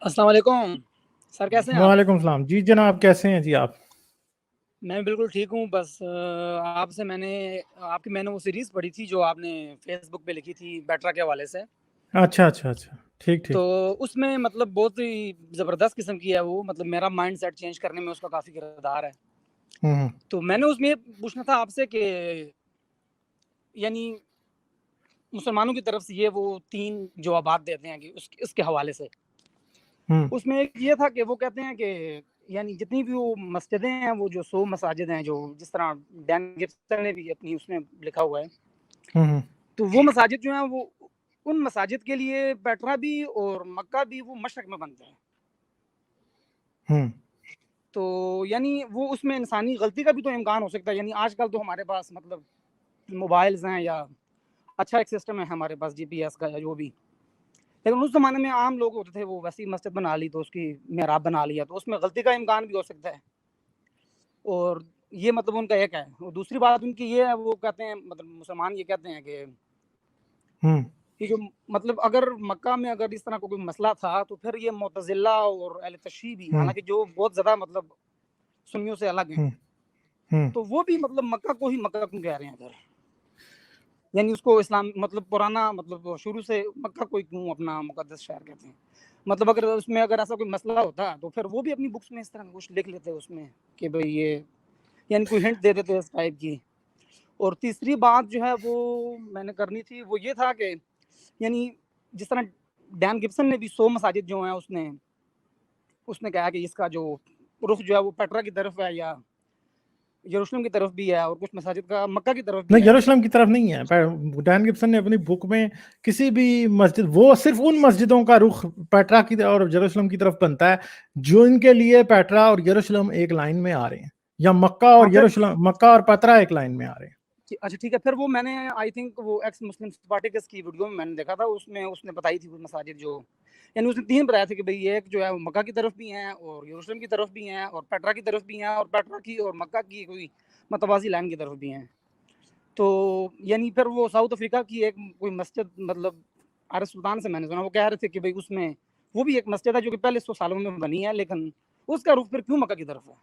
السلام علیکم سر، کیسے ہیں آپ؟ وعلیکم السلام جی جناب، کیسے ہیں جی آپ؟ میں بالکل ٹھیک ہوں. بس آپ سے میں نے وہ سیریز پڑھی تھی جو آپ نے فیس بک پہ لکھی تھی بیٹرا کے حوالے سے. اچھا اچھا اچھا، ٹھیک ٹھیک. تو اس میں مطلب بہت ہی زبردست قسم کی ہے وہ، مطلب میرا مائنڈ سیٹ چینج کرنے میں اس کا کافی کردار ہے. ہوں تو میں نے اس میں یہ پوچھنا تھا آپ سے کہ یعنی مسلمانوں کی طرف سے یہ وہ 3 جوابات دیتے ہیں کہ اس کے حوالے سے. ہوں اس میں ایک یہ تھا کہ وہ کہتے ہیں کہ یعنی جتنی بھی وہ مسجدیں ہیں، وہ جو 100 مساجد ہیں، جو جس طرح ڈین گبسن نے بھی اپنی اس میں لکھا ہوا ہے، ہوں تو وہ مساجد جو ہیں وہ ان مساجد کے لیے پیٹرا بھی اور مکہ بھی وہ مشرق میں بنتے ہیں. ہوں تو یعنی وہ اس میں انسانی غلطی کا بھی تو امکان ہو سکتا ہے. یعنی آج کل تو ہمارے پاس مطلب موبائلز ہیں یا اچھا ایک سسٹم ہے ہمارے پاس جی پی ایس کا یا جو بھی، لیکن اس زمانے میں عام لوگ ہوتے تھے وہ ویسی مسجد بنا لی تو اس کی محراب بنا لیا، تو اس میں غلطی کا امکان بھی ہو سکتا ہے. اور یہ مطلب ان کا ایک ہے. اور دوسری بات ان کی یہ ہے، وہ کہتے ہیں مطلب مسلمان یہ کہتے ہیں کہ جو مطلب اگر مکہ میں اگر اس طرح کا کوئی مسئلہ تھا تو پھر یہ معتزلہ اور اہل تشیع بھی، حالانکہ جو بہت زیادہ مطلب سنیوں سے الگ ہیں، تو وہ بھی مطلب مکہ کو ہی مکہ کیوں کہہ رہے ہیں پھر؟ یعنی اس کو اسلام مطلب پرانا مطلب شروع سے مکہ کو کیوں اپنا مقدس شہر کہتے ہیں؟ مطلب اگر اس میں اگر ایسا کوئی مسئلہ ہوتا تو پھر وہ بھی اپنی بکس میں اس طرح کچھ لکھ لیتے اس میں کہ بھئی یہ، یعنی کوئی ہنٹ دے دیتے اس ٹائپ کی. اور تیسری بات جو ہے وہ میں نے کرنی تھی، وہ یہ تھا کہ یعنی جس طرح ڈین گبسن نے بھی 100 مساجد جو ہیں اس نے کہا کہ اس کا جو رخ جو ہے وہ پیٹرا کی طرف ہے یا یروشلم کی طرف بھی ہے، اور کچھ مساجد کا مکہ کی طرف بھی نہیں، ہے. یروشلم کی طرف نہیں ہے. ڈین گبسن نے اپنی بک میں کسی بھی مسجد، وہ صرف ان مسجدوں کا رخ پیٹرا کی اور یروشلم کی طرف بنتا ہے جو ان کے لیے پیٹرا اور یروشلم ایک لائن میں آ رہے ہیں، یا مکہ اور یروشلم، مکہ اور پیٹرا ایک لائن میں آ رہے ہیں. اچھا ٹھیک ہے. پھر وہ میں نے آئی تھنک وہ ایکس مسلم سپارٹیکس کی ویڈیو میں نے دیکھا تھا، اس میں اس نے بتائی تھی وہ مساجد جو، یعنی اس نے 3 بتایا تھے کہ بھئی ایک جو ہے وہ مکہ کی طرف بھی ہیں اور یروشلم کی طرف بھی ہیں اور پیٹرا کی طرف بھی ہیں اور پیٹرا کی اور مکہ کی کوئی متوازی لائن کی طرف بھی ہیں. تو یعنی پھر وہ ساؤتھ افریقہ کی ایک کوئی مسجد مطلب عارف سلطان سے میں نے سنا، وہ کہہ رہے تھے کہ بھئی اس میں وہ بھی ایک مسجد ہے جو کہ پہلے 100 سالوں میں بنی ہے، لیکن اس کا رخ پھر کیوں مکہ کی طرف ہے؟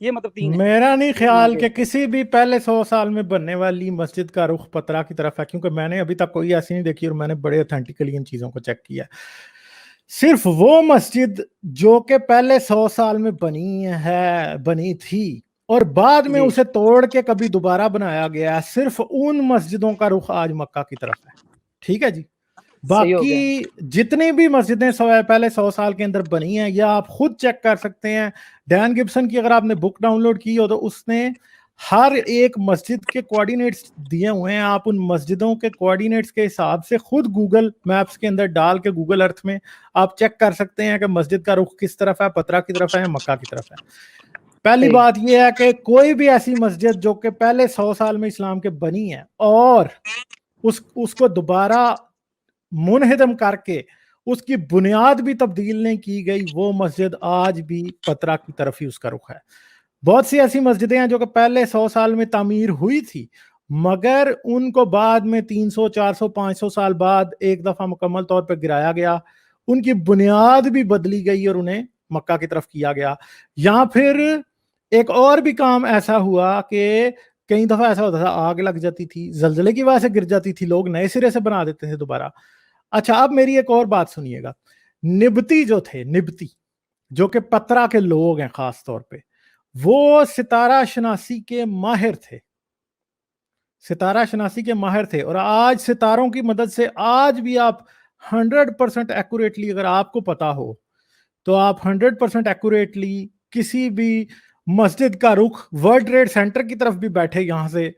یہ مطلب 3 ہے. میرا نہیں خیال کہ کسی بھی پہلے 100 سال میں بننے والی مسجد کا رخ پیٹرا کی طرف ہے، کیونکہ میں نے ابھی تک کوئی ایسی نہیں دیکھی اور میں نے بڑے اتھینٹیکلی ان چیزوں کو چیک کیا. صرف وہ مسجد جو کہ پہلے 100 سال میں بنی تھی اور بعد میں اسے توڑ کے کبھی دوبارہ بنایا گیا ہے، صرف ان مسجدوں کا رخ آج مکہ کی طرف ہے. ٹھیک ہے جی. باقی جتنی بھی مسجدیں پہلے 100 سال کے اندر بنی ہیں، یا آپ خود چیک کر سکتے ہیں. ڈین گبسن کی اگر آپ نے بک ڈاؤن لوڈ کی ہو تو اس نے ہر ایک مسجد کے کوارڈینیٹس دیے ہوئے ہیں. آپ ان مسجدوں کے کوارڈینیٹس کے حساب سے خود گوگل میپس کے اندر ڈال کے گوگل ارتھ میں آپ چیک کر سکتے ہیں کہ مسجد کا رخ کس طرف ہے، پیٹرا کی طرف ہے یا مکہ کی طرف ہے. پہلی بات یہ ہے کہ کوئی بھی ایسی مسجد جو کہ پہلے 100 سال میں اسلام کے بنی ہے اور اس کو دوبارہ منہدم کر کے اس کی بنیاد بھی تبدیل نہیں کی گئی، وہ مسجد آج بھی پیٹرا کی طرف ہی اس کا رخ ہے. بہت سی ایسی مسجدیں ہیں جو کہ پہلے 100 سال میں تعمیر ہوئی تھی مگر ان کو بعد میں 300 400 500 سال بعد ایک دفعہ مکمل طور پہ گرایا گیا، ان کی بنیاد بھی بدلی گئی اور انہیں مکہ کی طرف کیا گیا. یہاں پھر ایک اور بھی کام ایسا ہوا کہ کئی دفعہ ایسا ہوتا تھا آگ لگ جاتی تھی، زلزلے کی وجہ سے گر جاتی تھی، لوگ نئے سرے سے بنا دیتے تھے دوبارہ. اچھا اب میری ایک اور بات سنیے گا. نبتی جو تھے، نبتی جو کہ پیٹرا کے لوگ ہیں خاص طور پہ، وہ ستارہ شناسی کے ماہر تھے، ستارہ شناسی کے ماہر تھے. اور آج ستاروں کی مدد سے آج بھی آپ 100% ایکوریٹلی، اگر آپ کو پتا ہو تو آپ 100% ایکوریٹلی کسی بھی مسجد کا رخ ورلڈ ٹریڈ سینٹر کی طرف بھی بیٹھے یہاں سے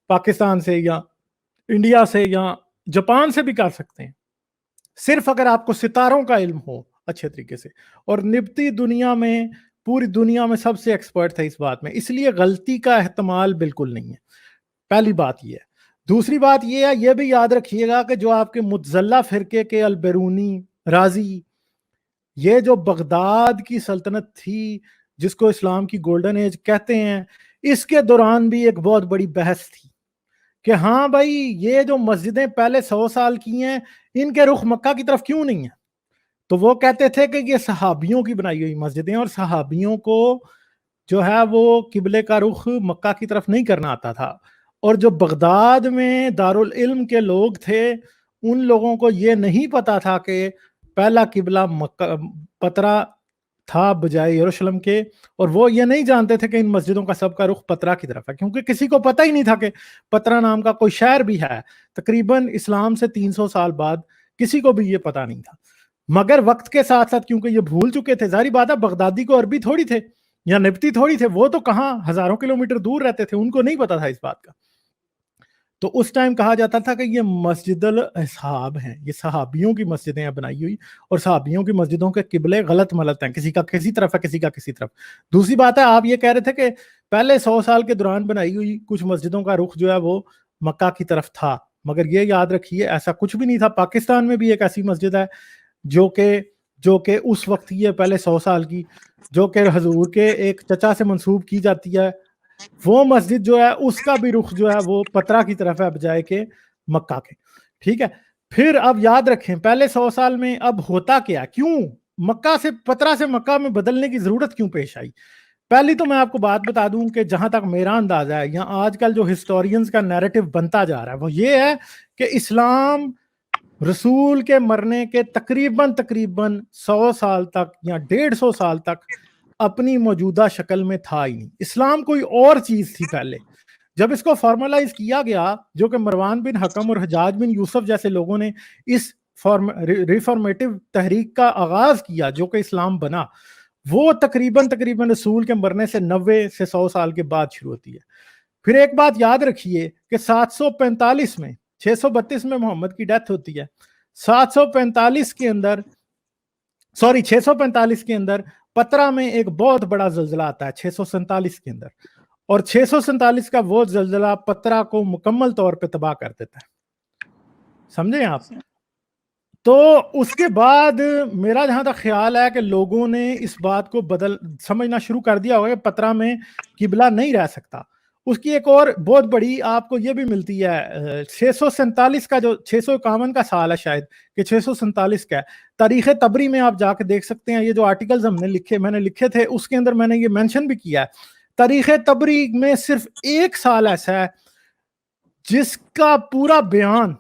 پاکستان سے یا انڈیا سے یا جاپان سے بھی کر سکتے ہیں، صرف اگر آپ کو ستاروں کا علم ہو اچھے طریقے سے. اور نبتی دنیا میں، پوری دنیا میں سب سے ایکسپرٹ تھے اس بات میں، اس لیے غلطی کا احتمال بالکل نہیں ہے. پہلی بات یہ ہے. دوسری بات یہ ہے، یہ بھی یاد رکھیے گا کہ جو آپ کے متزلہ فرقے کے البیرونی رازی، یہ جو بغداد کی سلطنت تھی جس کو اسلام کی گولڈن ایج کہتے ہیں، اس کے دوران بھی ایک بہت بڑی بحث تھی کہ ہاں بھائی یہ جو مسجدیں پہلے 100 سال کی ہیں ان کے رخ مکہ کی طرف کیوں نہیں ہیں. تو وہ کہتے تھے کہ یہ صحابیوں کی بنائی ہوئی مسجدیں، اور صحابیوں کو جو ہے وہ قبلے کا رخ مکہ کی طرف نہیں کرنا آتا تھا، اور جو بغداد میں دارالعلم کے لوگ تھے ان لوگوں کو یہ نہیں پتا تھا کہ پہلا قبلہ مکہ پترا تھا بجائے یروشلم کے، اور وہ یہ نہیں جانتے تھے کہ ان مسجدوں کا سب کا رخ پترا کی طرف ہے، کیونکہ کسی کو پتہ ہی نہیں تھا کہ پترا نام کا کوئی شہر بھی ہے، تقریباً اسلام سے 300 سال بعد کسی کو بھی یہ پتہ نہیں تھا۔ مگر وقت کے ساتھ ساتھ کیونکہ یہ بھول چکے تھے، ظاہری بات ہے بغدادی کو عربی تھوڑی تھے یا نبطی تھوڑی تھے، وہ تو کہاں ہزاروں کلومیٹر دور رہتے تھے، ان کو نہیں پتا تھا اس بات کا۔ تو اس ٹائم کہا جاتا تھا کہ یہ مسجد الاصحاب ہیں، یہ صحابیوں کی مسجدیں ہیں بنائی ہوئی، اور صحابیوں کی مسجدوں کے قبلے غلط ملت ہیں، کسی کا کسی طرف ہے، کسی کا کسی طرف۔ دوسری بات ہے آپ یہ کہہ رہے تھے کہ پہلے 100 سال کے دوران بنائی ہوئی کچھ مسجدوں کا رخ جو ہے وہ مکہ کی طرف تھا، مگر یہ یاد رکھیے ایسا کچھ بھی نہیں تھا۔ پاکستان میں بھی ایک ایسی مسجد ہے جو کہ اس وقت یہ پہلے 100 سال کی، جو کہ حضور کے ایک چچا سے منسوب کی جاتی ہے، وہ مسجد جو ہے اس کا بھی رخ جو ہے وہ پترا کی طرف ہے بجائے کہ مکہ کے، ٹھیک ہے۔ پھر اب یاد رکھیں پہلے 100 سال میں اب ہوتا کیا، کیوں مکہ سے پترا سے مکہ میں بدلنے کی ضرورت کیوں پیش آئی؟ پہلی تو میں آپ کو بات بتا دوں کہ جہاں تک میرا اندازہ ہے، یا آج کل جو ہسٹورینز کا نیریٹو بنتا جا رہا ہے وہ یہ ہے کہ اسلام رسول کے مرنے کے تقریباً 100 سال تک یا 150 سال تک اپنی موجودہ شکل میں تھا ہی نہیں۔ اسلام کوئی اور چیز تھی پہلے، جب اس کو فارملائز کیا گیا، جو کہ مروان بن حکم اور حجاج بن یوسف جیسے لوگوں نے اس ریفارمیٹو تحریک کا آغاز کیا جو کہ اسلام بنا، وہ تقریباً رسول کے مرنے سے 90 سے 100 سال کے بعد شروع ہوتی ہے۔ پھر ایک بات یاد رکھیے کہ 745 میں 632 میں محمد کی ڈیتھ ہوتی ہے، 745 کے اندر 645 کے اندر پترا میں ایک بہت بڑا زلزلہ آتا ہے 647 کے اندر، اور 647 کا وہ زلزلہ پترا کو مکمل طور پہ تباہ کر دیتا ہے، سمجھیں آپ؟ تو اس کے بعد میرا جہاں تک خیال ہے کہ لوگوں نے اس بات کو سمجھنا شروع کر دیا ہوگا کہ پترا میں قبلہ نہیں رہ سکتا۔ اس کی ایک اور بہت بڑی آپ کو یہ بھی ملتی ہے، 647 کا جو 651 کا سال ہے شاید کہ 647 کا ہے، تاریخ تبری میں آپ جا کے دیکھ سکتے ہیں، یہ جو آرٹیکلز میں نے لکھے تھے اس کے اندر میں نے یہ مینشن بھی کیا ہے، تاریخ تبری میں صرف ایک سال ایسا ہے جس کا پورا بیان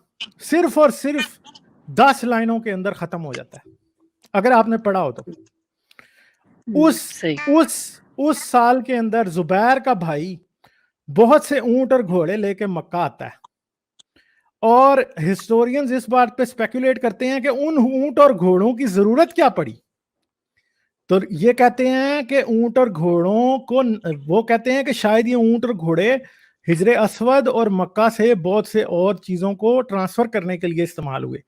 صرف اور صرف 10 لائنوں کے اندر ختم ہو جاتا ہے، اگر آپ نے پڑھا ہو تو۔ اس سال کے اندر زبیر کا بھائی بہت سے اونٹ اور گھوڑے لے کے مکہ آتا ہے، اور ہسٹورینز اس بات پہ سپیکولیٹ کرتے ہیں کہ ان اونٹ اور گھوڑوں کی ضرورت کیا پڑی۔ تو یہ کہتے ہیں کہ اونٹ اور گھوڑوں کو، وہ کہتے ہیں کہ شاید یہ اونٹ اور گھوڑے حجر اسود اور مکہ سے بہت سے اور چیزوں کو ٹرانسفر کرنے کے لیے استعمال ہوئے،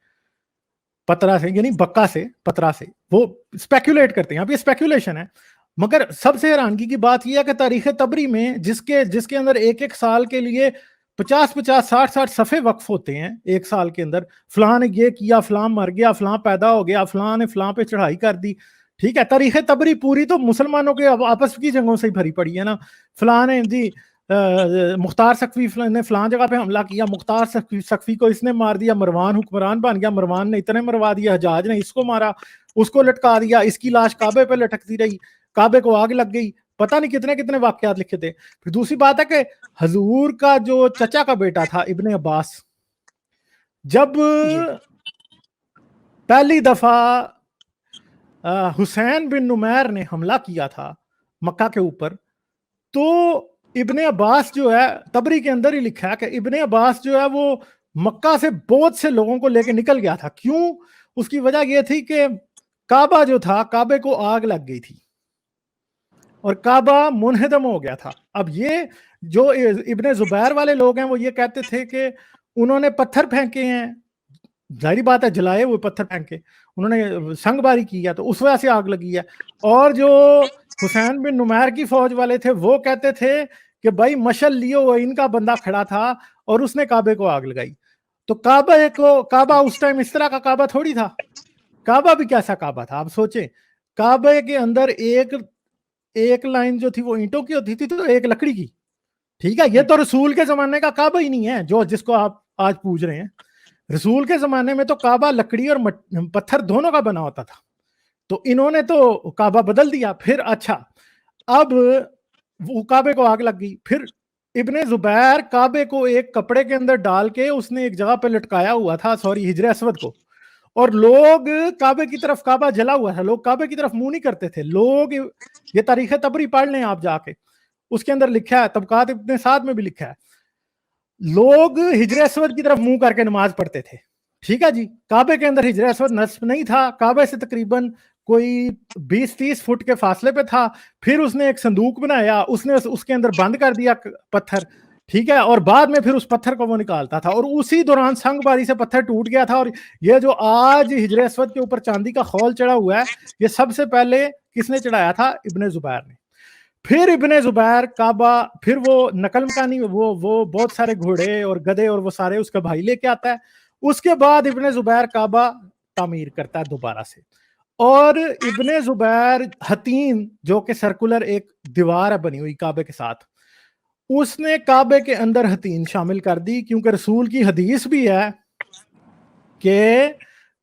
پترا سے یعنی بکا سے پترا سے، وہ سپیکولیٹ کرتے ہیں، اب یہ سپیکولیشن ہے۔ مگر سب سے حیرانگی کی بات یہ ہے کہ تاریخ تبری میں جس کے اندر ایک سال کے لیے 50 صفحے وقف ہوتے ہیں ایک سال کے اندر، فلاں نے یہ کیا، فلاں مر گیا، فلاں پیدا ہو گیا، فلاں نے فلاں پہ چڑھائی کر دی، ٹھیک ہے۔ تاریخ تبری پوری تو مسلمانوں کے آپس کی جنگوں سے ہی بھری پڑی ہے نا، فلاں نے جی مختار سقفی نے فلاں جگہ پہ حملہ کیا، مختار سقفی کو اس نے مار دیا، مروان حکمران بن گیا، مروان نے اتنے مروا دیا، حجاج نے اس کو مارا، اس کو لٹکا دیا، اس کی لاش کعبے پہ لٹکتی رہی، کعبے کو آگ لگ گئی، پتہ نہیں کتنے واقعات لکھے تھے۔ پھر دوسری بات ہے کہ حضور کا جو چچا کا بیٹا تھا ابن عباس، جب پہلی دفعہ حسین بن نمیر نے حملہ کیا تھا مکہ کے اوپر، تو ابن عباس جو ہے تبری کے اندر ہی لکھا ہے کہ ابن عباس جو ہے وہ مکہ سے بہت سے لوگوں کو لے کے نکل گیا تھا۔ کیوں؟ اس کی وجہ یہ تھی کہ کعبہ جو تھا، کعبے کو آگ لگ گئی تھی اور کعبہ منہدم ہو گیا تھا۔ اب یہ جو ابن زبیر والے لوگ ہیں وہ یہ کہتے تھے کہ انہوں نے پتھر پھینکے ہیں، ظاہری بات ہے جلائے ہوئے پتھر پھینکے، انہوں نے سنگ باری کی ہے تو اس وجہ سے آگ لگی ہے، اور جو حسین بن نمیر کی فوج والے تھے وہ کہتے تھے کہ بھائی مشل لیو وہ ان کا بندہ کھڑا تھا اور اس نے کعبے کو آگ لگائی۔ تو کعبہ اس ٹائم اس طرح کا کعبہ تھوڑی تھا، کعبہ بھی کیسا کعبہ تھا آپ سوچیں، کعبے کے اندر ایک لائن جو تھی وہ اینٹوں کی ہوتی تھی تو ایک لکڑی کی، ٹھیک ہے۔ یہ تو رسول کے زمانے کا کعبہ ہی نہیں ہے جس کو آپ آج پوچھ رہے ہیں، رسول کے زمانے میں تو کعبہ لکڑی اور پتھر دونوں کا بنا ہوتا تھا، تو انہوں نے تو کعبہ بدل دیا. پھر اچھا اب وہ کعبے کو آگ لگ گئی. پھر ابن زبیر کعبے کو ایک کپڑے کے اندر ڈال کے اس نے ایک جگہ پہ لٹکایا ہوا تھا, سوری حجر اسود کو, اور لوگ کعبے کی طرف, کعبہ جلا ہوا تھا, لوگ کعبے کی طرف منہ نہیں کرتے تھے. لوگ, یہ تاریخ طبری پڑھ لیں آپ جا کے, اس کے اندر لکھا ہے, طبقات ابن سعد میں بھی لکھا ہے, لوگ ہجر اسود کی طرف منہ کر کے نماز پڑھتے تھے. ٹھیک ہے جی, کعبے کے اندر ہجر اسود نصب نہیں تھا, کعبے سے تقریباً کوئی 20-30 فٹ کے فاصلے پہ تھا. پھر اس نے ایک صندوق بنایا, اس نے اس کے اندر بند کر دیا پتھر, ٹھیک ہے, اور بعد میں پھر اس پتھر کو وہ نکالتا تھا, اور اسی دوران سنگ باری سے پتھر ٹوٹ گیا تھا. اور یہ جو آج ہجر اسود کے اوپر چاندی کا خول چڑھا ہوا ہے, یہ سب سے پہلے کس نے چڑھایا تھا؟ ابن زبیر نے. پھر ابن زبیر کعبہ, پھر وہ نقل مکانی, وہ بہت سارے گھوڑے اور گدھے اور وہ سارے اس کا بھائی لے کے آتا ہے. اس کے بعد ابن زبیر کعبہ تعمیر کرتا ہے دوبارہ سے, اور ابن زبیر حتیم, جو کہ سرکولر ایک دیوار ہے بنی ہوئی کعبے کے ساتھ, اس نے کعبے کے اندر حتیم شامل کر دی, کیونکہ رسول کی حدیث بھی ہے کہ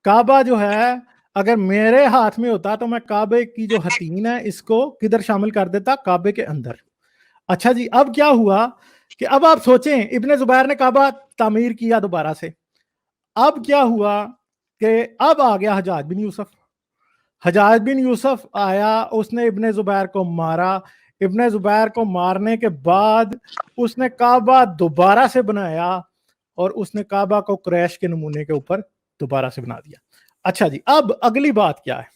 کعبہ جو ہے اگر میرے ہاتھ میں ہوتا تو میں کعبے کی جو حتیم ہے اس کو کدھر شامل کر دیتا؟ کعبے کے اندر. اچھا جی, اب کیا ہوا کہ اب آپ سوچیں, ابن زبیر نے کعبہ تعمیر کیا دوبارہ سے, اب کیا ہوا کہ اب آ گیا حجاج بن یوسف. حجاج بن یوسف آیا, اس نے ابن زبیر کو مارا. ابن زبیر کو مارنے کے بعد اس نے کعبہ دوبارہ سے بنایا, اور اس نے کعبہ کو قریش کے نمونے کے اوپر دوبارہ سے بنا دیا. اچھا جی, اب اگلی بات کیا ہے؟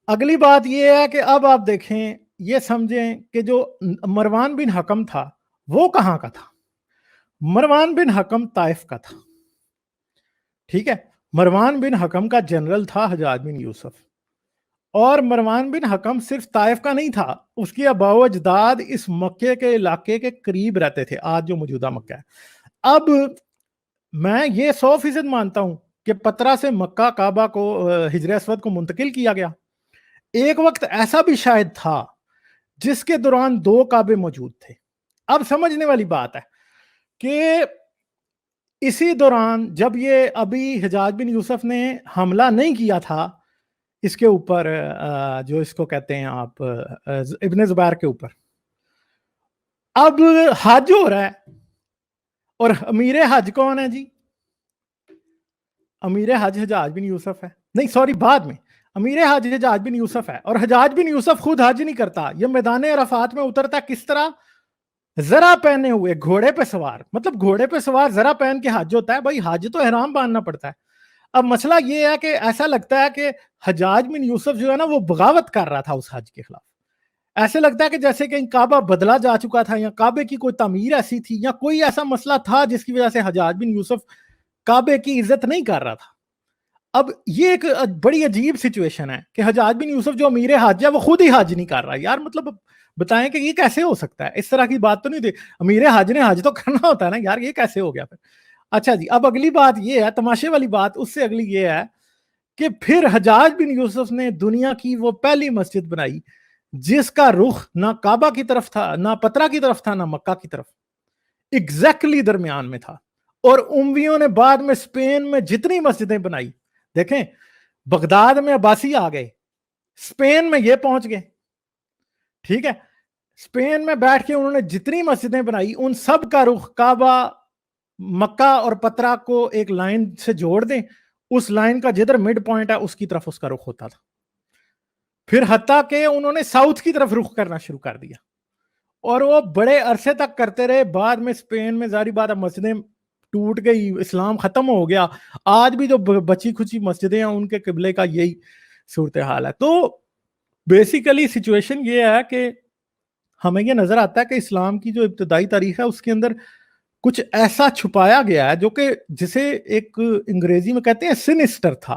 اگلی بات یہ ہے کہ اب آپ دیکھیں, یہ سمجھیں کہ جو مروان بن حکم تھا وہ کہاں کا تھا؟ مروان بن حکم طائف کا تھا. ٹھیک ہے, مروان بن حکم کا جنرل تھا حجاج بن یوسف, اور مروان بن حکم صرف طائف کا نہیں تھا, اس کی آباء و اجداد اس مکے کے علاقے کے قریب رہتے تھے, آج جو موجودہ مکہ ہے. اب میں یہ 100% مانتا ہوں کہ پترا سے مکہ کعبہ کو, حجر اسود کو منتقل کیا گیا. ایک وقت ایسا بھی شاید تھا جس کے دوران 2 کعبے موجود تھے. اب سمجھنے والی بات ہے کہ اسی دوران جب یہ ابھی حجاج بن یوسف نے حملہ نہیں کیا تھا اس کے اوپر, جو اس کو کہتے ہیں آپ ابن زبیر کے اوپر, اب حج ہو رہا ہے, اور امیر حج کون ہے جی؟ امیر حج حجاج بن یوسف ہے. نہیں سوری, بعد میں امیر حج حجاج بن یوسف ہے, اور حجاج بن یوسف خود حج نہیں کرتا, یہ میدان عرفات میں اترتا ہے کس طرح؟ ذرا پہنے ہوئے, گھوڑے پہ سوار. مطلب گھوڑے پہ سوار ذرا پہن کے حج ہوتا ہے بھائی, حج تو احرام باندھنا پڑتا ہے. اب مسئلہ یہ ہے کہ ایسا لگتا ہے کہ حجاج بن یوسف جو ہے نا وہ بغاوت کر رہا تھا اس حج کے خلاف. ایسے لگتا ہے کہ جیسے کہ کعبہ بدلا جا چکا تھا, یا کعبے کی کوئی تعمیر ایسی تھی, یا کوئی ایسا مسئلہ تھا جس کی وجہ سے حجاج بن یوسف کعبے کی عزت نہیں کر رہا تھا. اب یہ ایک بڑی عجیب سچویشن ہے کہ حجاج بن یوسف جو امیر حج ہے وہ خود ہی حج نہیں کر رہا. یار مطلب بتائیں کہ یہ کیسے ہو سکتا ہے؟ اس طرح کی بات تو نہیں تھی. امیر حج نے حج تو کرنا ہوتا ہے نا یار, یہ کیسے ہو گیا پھر؟ اچھا جی, اب اگلی بات یہ ہے, تماشے والی بات اس سے اگلی یہ ہے کہ پھر حجاج بن یوسف نے دنیا کی وہ پہلی مسجد بنائی جس کا رخ نہ کعبہ کی طرف تھا, نہ پترا کی طرف تھا, نہ مکہ کی طرف, ایگزیکٹلی درمیان میں تھا. اور امویوں نے بعد میں اسپین میں جتنی مسجدیں بنائی, دیکھیں بغداد میں عباسی آ گئے, اسپین میں یہ پہنچ گئے. ٹھیک ہے, اسپین میں بیٹھ کے انہوں نے جتنی مسجدیں بنائی ان سب کا رخ کعبہ, مکہ اور پترا کو ایک لائن سے جوڑ دیں, اس لائن کا جدھر مڈ پوائنٹ ہے اس کی طرف اس کا رخ ہوتا تھا. پھر حتیٰ کہ انہوں نے ساؤتھ کی طرف رخ کرنا شروع کر دیا, اور وہ بڑے عرصے تک کرتے رہے. بعد میں اسپین میں ظاہری بات ہے مسجدیں ٹوٹ گئی, اسلام ختم ہو گیا. آج بھی جو بچی کھچی مسجدیں ہیں ان کے قبلے کا یہی صورتحال ہے. تو بیسیکلی سچویشن یہ ہے کہ ہمیں یہ نظر آتا ہے کہ اسلام کی جو ابتدائی تاریخ ہے اس کے اندر کچھ ایسا چھپایا گیا ہے جو کہ جسے ایک انگریزی میں کہتے ہیں سینسٹر تھا,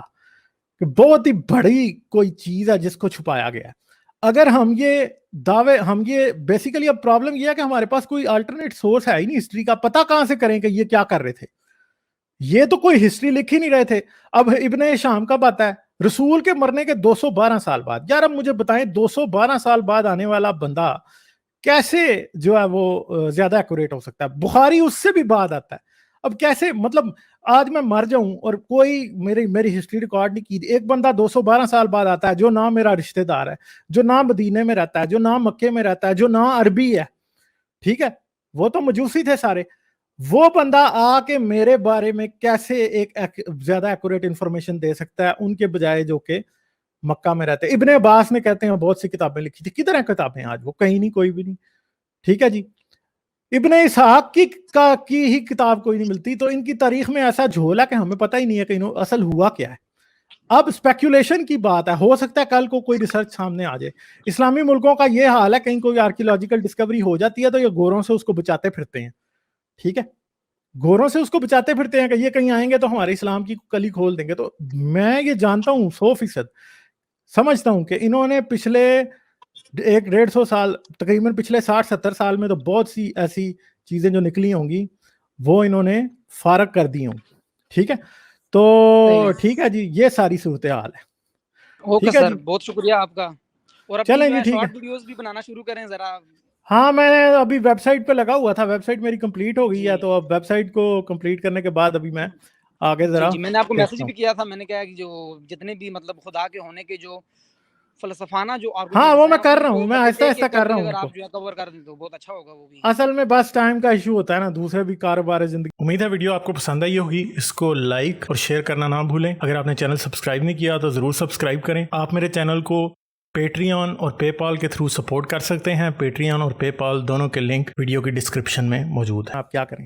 کہ بہت ہی بڑی کوئی چیز ہے جس کو چھپایا گیا ہے. اگر ہم یہ بیسیکلی اب پرابلم یہ ہے کہ ہمارے پاس کوئی الٹرنیٹ سورس ہے ہی نہیں ہسٹری کا, پتہ کہاں سے کریں کہ یہ کیا کر رہے تھے. یہ تو کوئی ہسٹری لکھ ہی نہیں رہے تھے. اب ابن شام کب آتا ہے؟ رسول کے مرنے کے 212 سال بعد. یار اب مجھے بتائیں 212 سال بعد آنے والا بندہ کیسے جو ہے وہ زیادہ ایکوریٹ ہو سکتا ہے؟ بخاری اس سے بھی بعد آتا ہے. اب کیسے مطلب آج میں مر جاؤں اور کوئی میری ہسٹری ریکارڈ نہیں کی، ایک بندہ 212 سال بعد آتا ہے جو نہ میرا رشتہ دار ہے، جو نہ مدینے میں رہتا ہے، جو نہ مکے میں رہتا ہے، جو نہ عربی ہے، ٹھیک ہے، وہ تو مجوسی تھے سارے، وہ بندہ آ کے میرے بارے میں کیسے ایک زیادہ ایکوریٹ انفارمیشن دے سکتا ہے ان کے بجائے جو کہ مکہ میں رہتے ہیں؟ ابن عباس نے کہتے ہیں بہت سی کتابیں لکھی تھی، کدھر ہیں کتابیں آج؟ وہ کہیں نہیں، کوئی بھی نہیں، ٹھیک ہے جی۔ ابن اسحاق کی ہی کتاب کوئی نہیں ملتی، تو ان کی تاریخ میں ایسا جھول ہے کہ ہمیں پتہ ہی نہیں ہے کہ اصل ہوا کیا ہے۔ اب اسپیکولیشن کی بات ہے، ہو سکتا ہے کل کو کوئی ریسرچ سامنے آ جائے۔ اسلامی ملکوں کا یہ حال ہے، کہیں کوئی آرکیولوجیکل ڈسکوری ہو جاتی ہے تو یہ گوروں سے اس کو بچاتے پھرتے ہیں، ٹھیک ہے، گوروں سے اس کو بچاتے پھرتے ہیں کہ یہ کہیں آئیں گے تو ہمارے اسلام کی کلی کھول دیں گے۔ تو میں یہ جانتا ہوں 100% سمجھتا ہوں کہ انہوں نے پچھلے 150 سال، تقریباً پچھلے 60-70 سال میں تو بہت سی ایسی چیزیں جو نکلی ہوں گی وہ انہوں نے فارغ کر دی ہوں، ٹھیک ہے۔ تو ٹھیک ہے جی، یہ ساری صورتحال ہے۔ اوکے ٹھیک ہے سر، جی، بہت شکریہ آپ کا۔ اور اپنی چلیں جو جی، ہے ٹھیک ہے، شارٹ ویڈیوز بھی بنانا شروع کریں ذرا۔ ہاں میں نے ابھی ویب سائٹ پہ لگا ہوا تھا، ویب سائٹ میری کمپلیٹ ہو گئی ہے، جی تو اب ویب سائٹ کو کمپلیٹ کرنے کے بعد ابھی میں آگے جی ذرا جی، میں نے آپ کو میسج دیکھتا ہوں۔ بھی کیا تھا، میں نے کہا کہ جو جتنے بھی مطلب خدا کے ہونے کے جو فلسفانہ جو ہاں آرگومنٹس وہ میں ہیں کر ان رہا کو ہوں، میں مطلب آہستہ ایک آہستہ ایک کر کر رہا کے ہوں اگر ان کو۔ آپ جو ہے کور کر دیں تو بہت اچھا ہوگا وہ بھی۔ اصل میں بس ٹائم کا ایشو ہوتا ہے نا، دوسرے بھی کاروبار زندگی۔ امید ہے ویڈیو آپ کو پسند آئی ہوگی، اس کو لائک اور شیئر کرنا نہ بھولیں۔ اگر آپ نے چینل سبسکرائب نہیں کیا تو ضرور سبسکرائب کریں۔ آپ میرے چینل کو پیٹریون اور پے پال کے تھرو سپورٹ کر سکتے ہیں۔ پیٹریون اور پے پال دونوں کے لنک ویڈیو کی ڈسکرپشن میں موجود ہے۔ آپ کیا کریں۔